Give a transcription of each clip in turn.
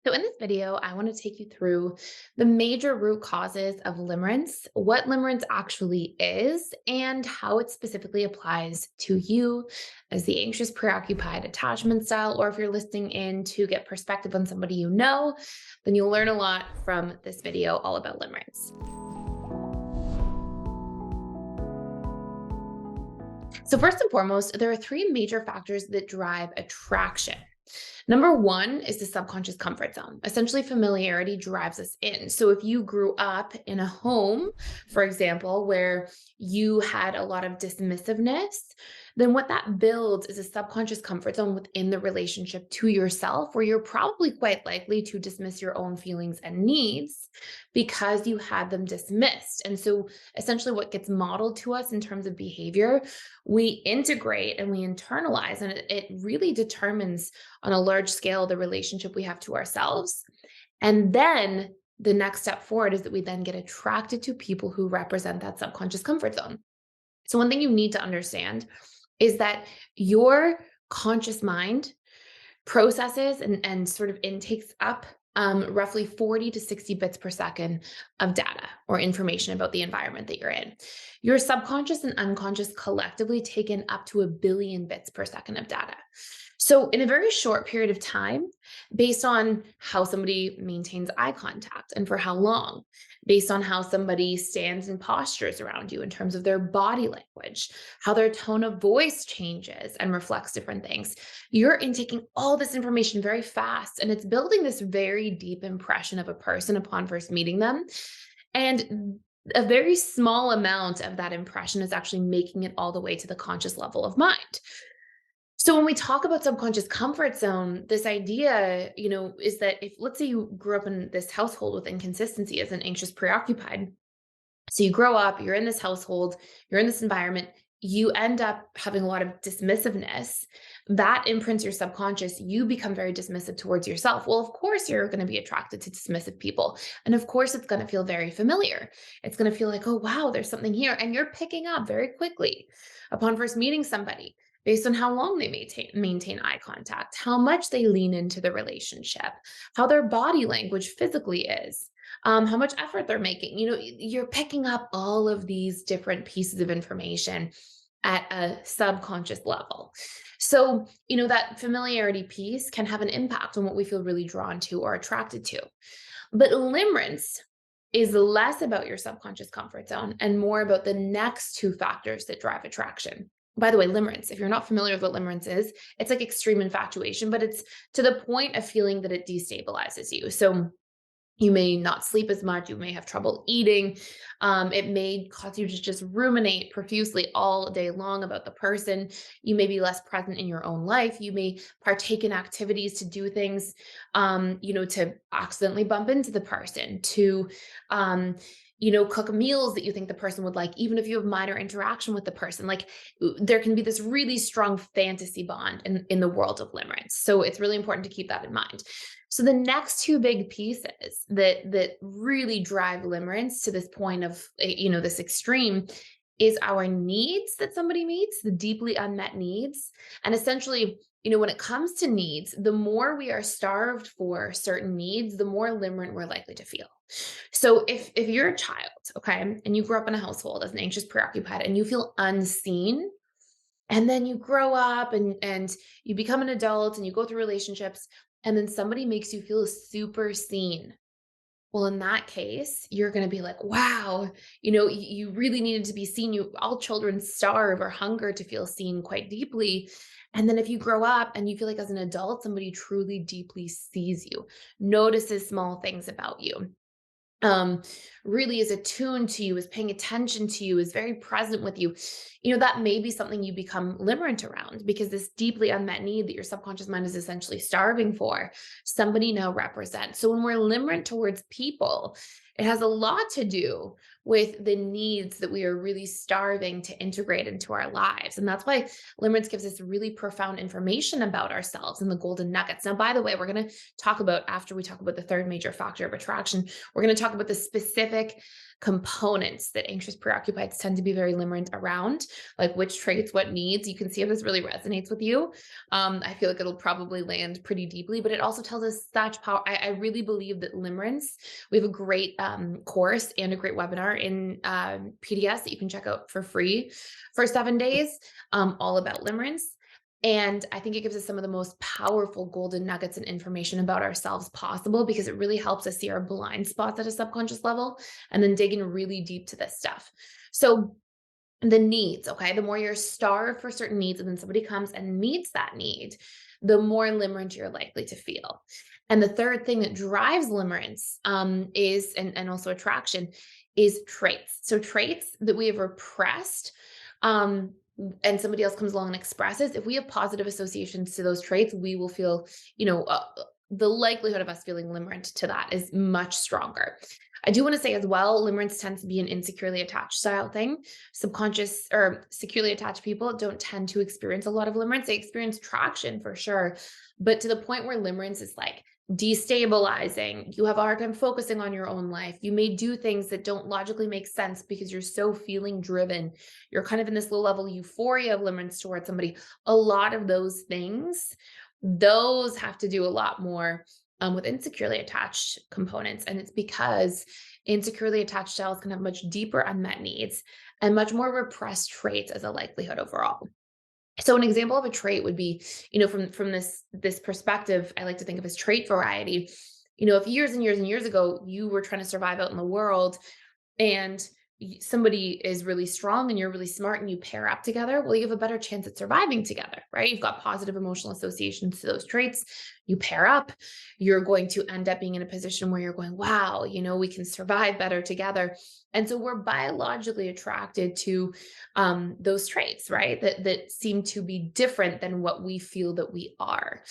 So in this video, I want to take you through the major root causes of limerence, what limerence actually is, and how it specifically applies to you as the anxious, preoccupied attachment style, or if you're listening in to get perspective on somebody you know, then you'll learn a lot from this video all about limerence. So first and foremost, there are three major factors that drive attraction. Number one is the subconscious comfort zone. Essentially, familiarity drives us in. So, if you grew up in a home, for example, where you had a lot of dismissiveness, then what that builds is a subconscious comfort zone within the relationship to yourself, where you're probably quite likely to dismiss your own feelings and needs because you had them dismissed. And so, essentially, what gets modeled to us in terms of behavior, we integrate and we internalize, and it really determines on a large scale the relationship we have to ourselves. And then the next step forward is that we then get attracted to people who represent that subconscious comfort zone. So, one thing you need to understand is that your conscious mind processes and sort of intakes up roughly 40 to 60 bits per second of data or information about the environment that you're in. Your subconscious and unconscious collectively take in up to a billion bits per second of data. So, in a very short period of time, based on how somebody maintains eye contact and for how long, based on how somebody stands and postures around you in terms of their body language, how their tone of voice changes and reflects different things, you're intaking all this information very fast. And it's building this very deep impression of a person upon first meeting them. And a very small amount of that impression is actually making it all the way to the conscious level of mind. So when we talk about subconscious comfort zone, this idea, is that if let's say you grew up in this household with inconsistency as an anxious preoccupied. So you grow up, you're in this household, you're in this environment, you end up having a lot of dismissiveness. That imprints your subconscious. You become very dismissive towards yourself. Well, of course, you're going to be attracted to dismissive people. And of course, it's going to feel very familiar. It's going to feel like, oh, wow, there's something here. And you're picking up very quickly upon first meeting somebody based on how long they maintain eye contact, how much they lean into the relationship, how their body language physically is, how much effort they're making. You're picking up all of these different pieces of information at a subconscious level. So, that familiarity piece can have an impact on what we feel really drawn to or attracted to. But limerence is less about your subconscious comfort zone and more about the next two factors that drive attraction. By the way, limerence, if you're not familiar with what limerence is, it's like extreme infatuation, but it's to the point of feeling that it destabilizes you. So, you may not sleep as much. You may have trouble eating. It may cause you to just ruminate profusely all day long about the person. You may be less present in your own life. You may partake in activities to do things, to accidentally bump into the person, to, cook meals that you think the person would like, even if you have minor interaction with the person. Like there can be this really strong fantasy bond in the world of limerence. So it's really important to keep that in mind. So the next two big pieces that really drive limerence to this point of this extreme is our needs that somebody meets, the deeply unmet needs. And essentially, when it comes to needs, the more we are starved for certain needs, the more limerent we're likely to feel. So if you're a child, okay, and you grew up in a household as an anxious preoccupied and you feel unseen, and then you grow up and you become an adult and you go through relationships, and then somebody makes you feel super seen. Well, in that case, you're going to be like, wow, you really needed to be seen. All children starve or hunger to feel seen quite deeply. And then if you grow up and you feel like as an adult, somebody truly deeply sees you, notices small things about you, um, really is attuned to you, is paying attention to you, is very present with you, that may be something you become limerent around because this deeply unmet need that your subconscious mind is essentially starving for, somebody now represents. So when we're limerent towards people, it has a lot to do with the needs that we are really starving to integrate into our lives. And that's why limerence gives us really profound information about ourselves and the golden nuggets. Now, by the way, we're going to talk about, after we talk about the third major factor of attraction, we're going to talk about the specific components that anxious preoccupieds tend to be very limerent around, like which traits, what needs. You can see if this really resonates with you. I feel like it'll probably land pretty deeply, but it also tells us such power. I really believe that limerence, we have a great course and a great webinar in PDS that you can check out for free for 7 days, all about limerence. And I think it gives us some of the most powerful golden nuggets and information about ourselves possible, because it really helps us see our blind spots at a subconscious level and then dig in really deep to this stuff. So the needs, okay, the more you're starved for certain needs and then somebody comes and meets that need, the more limerent you're likely to feel. And the third thing that drives limerence is, and also attraction, is traits. So traits that we have repressed, and somebody else comes along and expresses, if we have positive associations to those traits, we will feel, the likelihood of us feeling limerent to that is much stronger. I do want to say as well, limerence tends to be an insecurely attached style thing. Subconscious or securely attached people don't tend to experience a lot of limerence. They experience traction for sure, but to the point where limerence is like destabilizing. You have a hard time focusing on your own life. You may do things that don't logically make sense because you're so feeling driven. You're kind of in this low level euphoria of limerence towards somebody. A lot of those things, those have to do a lot more with insecurely attached components. And it's because insecurely attached styles can have much deeper unmet needs and much more repressed traits as a likelihood overall. So an example of a trait would be, from this perspective, I like to think of as trait variety. If years and years and years ago, you were trying to survive out in the world and somebody is really strong and you're really smart and you pair up together, well, you have a better chance at surviving together, right? You've got positive emotional associations to those traits. You pair up, you're going to end up being in a position where you're going, wow, we can survive better together. And so we're biologically attracted to those traits, right? That seem to be different than what we feel that we are.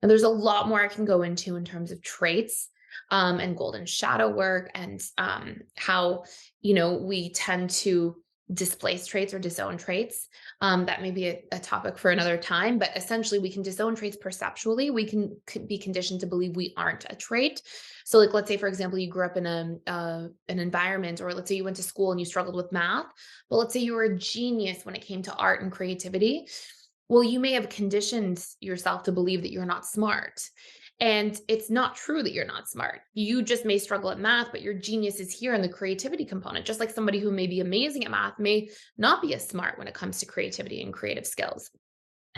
And there's a lot more I can go into in terms of traits and golden shadow work, and how we tend to displace traits or disown traits. That may be a topic for another time, but essentially we can disown traits perceptually. We can be conditioned to believe we aren't a trait. So like, let's say, for example, you grew up in an environment, or let's say you went to school and you struggled with math, but let's say you were a genius when it came to art and creativity. Well, you may have conditioned yourself to believe that you're not smart. And it's not true that you're not smart. You just may struggle at math, but your genius is here in the creativity component. Just like somebody who may be amazing at math may not be as smart when it comes to creativity and creative skills.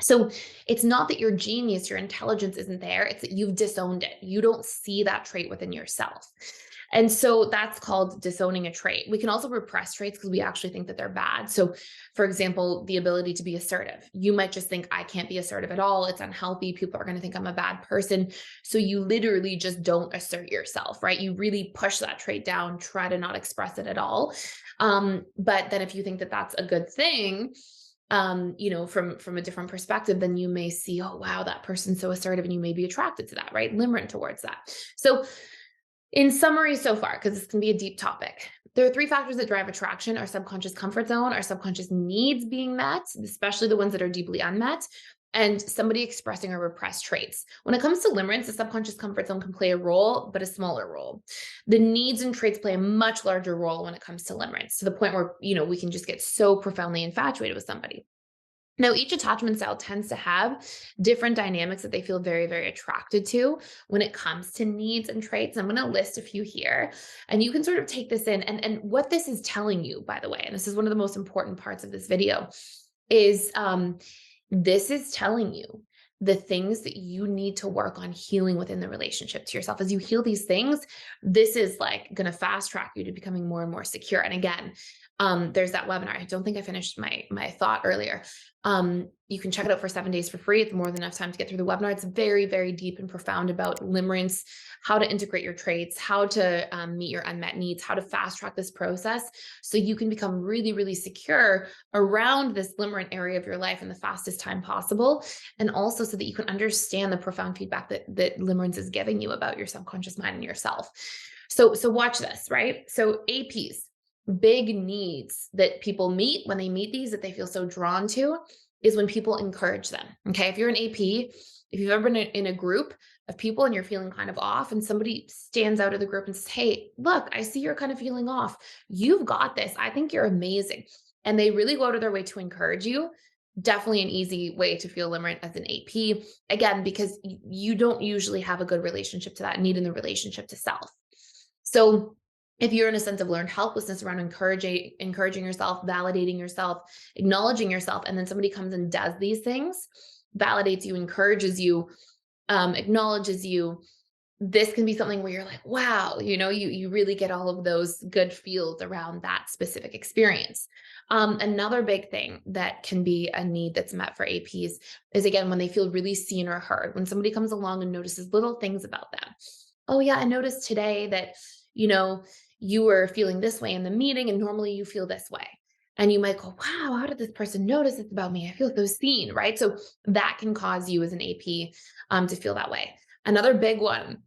So it's not that your genius, your intelligence isn't there. It's that you've disowned it. You don't see that trait within yourself. And so that's called disowning a trait. We can also repress traits because we actually think that they're bad. So for example, the ability to be assertive. You might just think, I can't be assertive at all. It's unhealthy. People are going to think I'm a bad person. So you literally just don't assert yourself, right? You really push that trait down, try to not express it at all. But then if you think that that's a good thing, from a different perspective, then you may see, oh, wow, that person's so assertive, and you may be attracted to that, right? Limerent towards that. So in summary so far, because this can be a deep topic, there are 3 factors that drive attraction: our subconscious comfort zone, our subconscious needs being met, especially the ones that are deeply unmet, and somebody expressing or repressed traits. When it comes to limerence, the subconscious comfort zone can play a role, but a smaller role. The needs and traits play a much larger role when it comes to limerence, to the point where, we can just get so profoundly infatuated with somebody. Now, each attachment style tends to have different dynamics that they feel very, very attracted to when it comes to needs and traits. I'm going to list a few here, and you can sort of take this in. And what this is telling you, by the way, and this is one of the most important parts of this video, is this is telling you the things that you need to work on healing within the relationship to yourself. As you heal these things, this is like going to fast track you to becoming more and more secure. And again, there's that webinar. I don't think I finished my thought earlier. You can check it out for 7 days for free. It's more than enough time to get through the webinar. It's very, very deep and profound about limerence, how to integrate your traits, how to meet your unmet needs, how to fast track this process so you can become really, really secure around this limerent area of your life in the fastest time possible. And also so that you can understand the profound feedback that limerence is giving you about your subconscious mind and yourself. So watch this, right? So APs. big needs that people meet when they meet these that they feel so drawn to is when people encourage them. Okay. If you're an AP, if you've ever been in a group of people and you're feeling kind of off, and somebody stands out of the group and says, "Hey, look, I see you're kind of feeling off. You've got this. I think you're amazing." And they really go out of their way to encourage you. Definitely an easy way to feel limerent as an AP. Again, because you don't usually have a good relationship to that need in the relationship to self. So if you're in a sense of learned helplessness around encouraging yourself, validating yourself, acknowledging yourself, and then somebody comes and does these things, validates you, encourages you, acknowledges you, this can be something where you're like, wow, you really get all of those good feels around that specific experience. Another big thing that can be a need that's met for APs is, again, when they feel really seen or heard, when somebody comes along and notices little things about them. Oh yeah, I noticed today that, you know, you were feeling this way in the meeting and normally you feel this way. And you might go, wow, how did this person notice this about me? I feel so seen, right? So that can cause you as an AP to feel that way. Another big one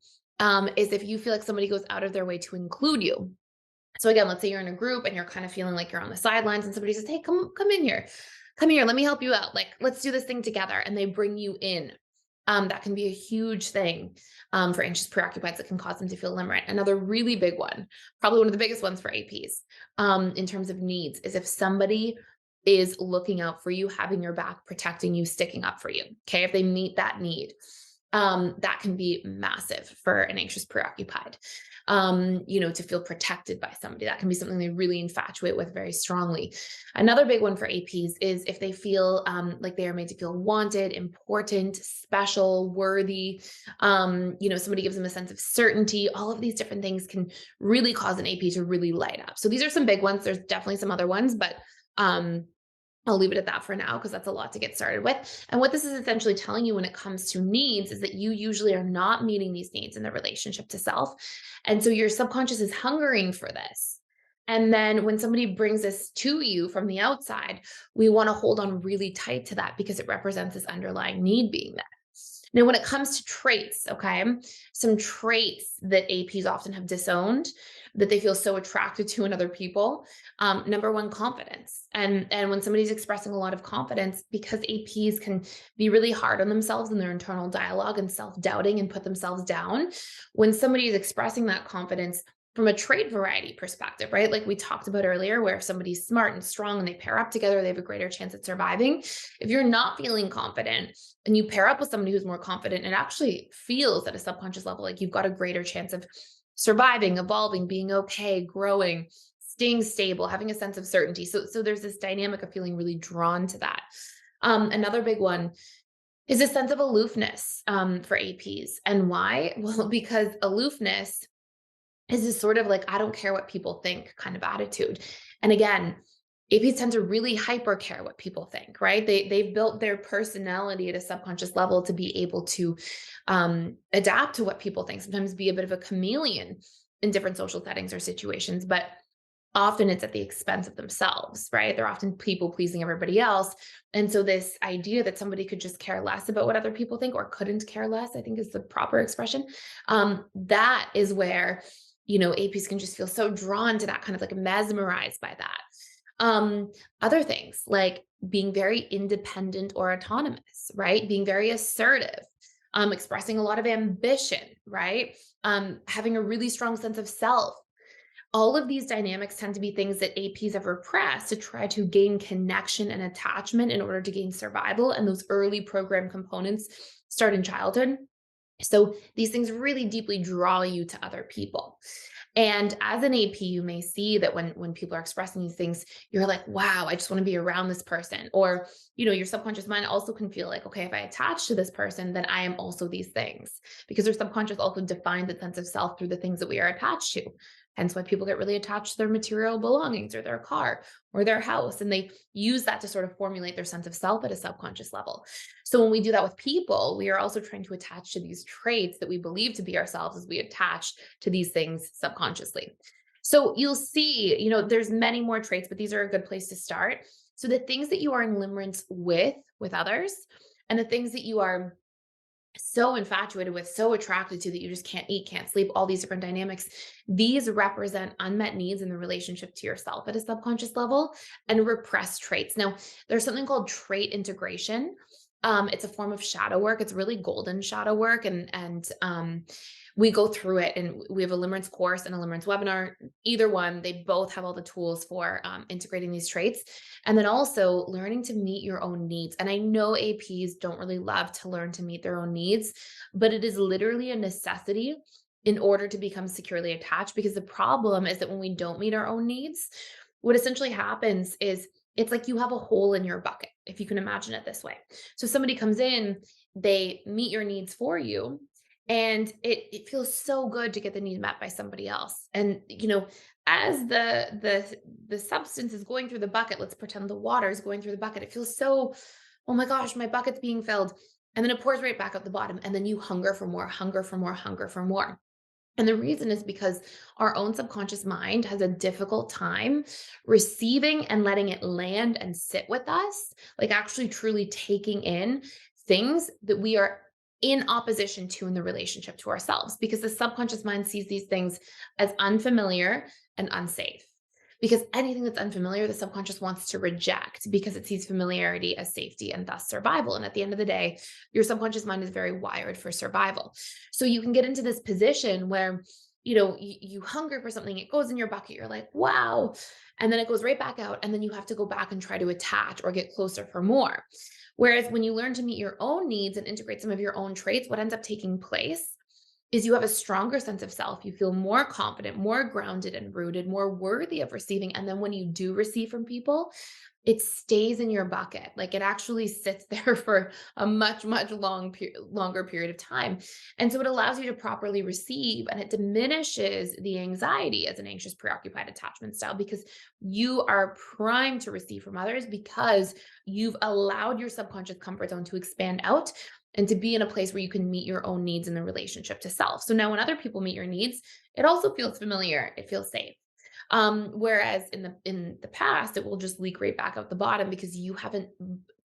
is if you feel like somebody goes out of their way to include you. So again, let's say you're in a group and you're kind of feeling like you're on the sidelines and somebody says, "Hey, come in here. Come here, let me help you out. Like, let's do this thing together." And they bring you in. That can be a huge thing for anxious preoccupieds that can cause them to feel limerent. Another really big one, probably one of the biggest ones for APs in terms of needs, is if somebody is looking out for you, having your back, protecting you, sticking up for you. Okay. If they meet that need, that can be massive for an anxious preoccupied. To feel protected by somebody, that can be something they really infatuate with very strongly. Another big one for APs is if they feel like they are made to feel wanted, important, special, worthy. Somebody gives them a sense of certainty. All of these different things can really cause an AP to really light up. So these are some big ones. There's definitely some other ones, but I'll leave it at that for now because that's a lot to get started with. And what this is essentially telling you when it comes to needs is that you usually are not meeting these needs in the relationship to self. And so your subconscious is hungering for this. And then when somebody brings this to you from the outside, we want to hold on really tight to that because it represents this underlying need being met. Now, when it comes to traits, okay, some traits that APs often have disowned that they feel so attracted to in other people. Number one, confidence. And when somebody's expressing a lot of confidence, because APs can be really hard on themselves in their internal dialogue and self-doubting and put themselves down, when somebody is expressing that confidence from a trait variety perspective, right? Like we talked about earlier, where if somebody's smart and strong and they pair up together, they have a greater chance at surviving. If you're not feeling confident and you pair up with somebody who's more confident, it actually feels at a subconscious level like you've got a greater chance of surviving, evolving, being okay, growing, staying stable, having a sense of certainty. So there's this dynamic of feeling really drawn to that. Another big one is a sense of aloofness for APs. And why? Well, because aloofness is this sort of like, I don't care what people think kind of attitude. And again, APs tend to really hyper care what people think, right? They've built their personality at a subconscious level to be able to adapt to what people think, sometimes be a bit of a chameleon in different social settings or situations, but often it's at the expense of themselves, right? They're often people pleasing everybody else. And so this idea that somebody could just care less about what other people think or couldn't care less, I think is the proper expression. That is where, APs can just feel so drawn to that, kind of like mesmerized by that. Other things like being very independent or autonomous, right? Being very assertive, expressing a lot of ambition, right? Having a really strong sense of self. All of these dynamics tend to be things that APs have repressed to try to gain connection and attachment in order to gain survival. And those early program components start in childhood. So these things really deeply draw you to other people. And as an AP, you may see that when people are expressing these things, you're like, wow, I just want to be around this person. Or, your subconscious mind also can feel like, okay, if I attach to this person, then I am also these things. Because their subconscious also defines a sense of self through the things that we are attached to. Hence why people get really attached to their material belongings or their car or their house. And they use that to sort of formulate their sense of self at a subconscious level. So when we do that with people, we are also trying to attach to these traits that we believe to be ourselves as we attach to these things subconsciously. So you'll see, there's many more traits, but these are a good place to start. So the things that you are in limerence with others, and the things that you are so infatuated with, so attracted to that you just can't eat, can't sleep, all these different dynamics. These represent unmet needs in the relationship to yourself at a subconscious level and repressed traits. Now, there's something called trait integration. It's a form of shadow work. It's really golden shadow work, and we go through it. And we have a limerence course and a limerence webinar. Either one, they both have all the tools for integrating these traits. And then also learning to meet your own needs. And I know APs don't really love to learn to meet their own needs, but it is literally a necessity in order to become securely attached. Because the problem is that when we don't meet our own needs, what essentially happens is it's like you have a hole in your bucket, if you can imagine it this way. So somebody comes in, they meet your needs for you, and it feels so good to get the need met by somebody else. And as the substance is going through the bucket, let's pretend the water is going through the bucket. It feels so, oh my gosh, my bucket's being filled. And then it pours right back out the bottom. And then you hunger for more, hunger for more, hunger for more. And the reason is because our own subconscious mind has a difficult time receiving and letting it land and sit with us, like actually truly taking in things that we are in opposition to in the relationship to ourselves, because the subconscious mind sees these things as unfamiliar and unsafe. Because anything that's unfamiliar, the subconscious wants to reject because it sees familiarity as safety and thus survival. And at the end of the day, your subconscious mind is very wired for survival. So you can get into this position where, you hunger for something, it goes in your bucket, you're like, wow. And then it goes right back out. And then you have to go back and try to attach or get closer for more. Whereas when you learn to meet your own needs and integrate some of your own traits, what ends up taking place is you have a stronger sense of self. You feel more confident, more grounded and rooted, more worthy of receiving. And then when you do receive from people, it stays in your bucket. Like it actually sits there for a much, much longer period of time. And so it allows you to properly receive, and it diminishes the anxiety as an anxious, preoccupied attachment style, because you are primed to receive from others because you've allowed your subconscious comfort zone to expand out and to be in a place where you can meet your own needs in the relationship to self. So now when other people meet your needs, it also feels familiar, it feels safe. Whereas in the past, it will just leak right back out the bottom because you haven't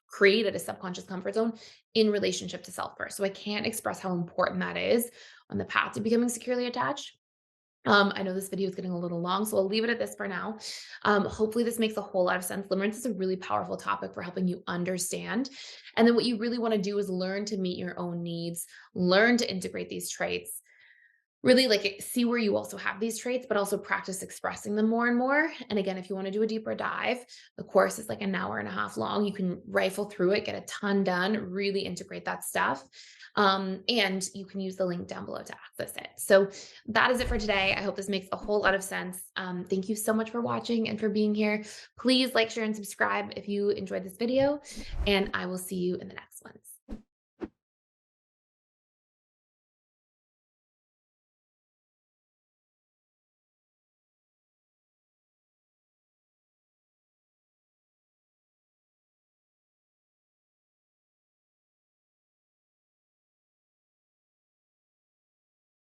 created a subconscious comfort zone in relationship to self first. So I can't express how important that is on the path to becoming securely attached. I know this video is getting a little long, so I'll leave it at this for now. Hopefully, this makes a whole lot of sense. Limerence is a really powerful topic for helping you understand. And then what you really want to do is learn to meet your own needs, learn to integrate these traits, really like see where you also have these traits, but also practice expressing them more and more. And again, if you want to do a deeper dive, the course is like an hour and a half long. You can rifle through it, get a ton done, really integrate that stuff. And you can use the link down below to access it. So that is it for today. I hope this makes a whole lot of sense. Thank you so much for watching and for being here. Please like, share, and subscribe if you enjoyed this video, and I will see you in the next ones.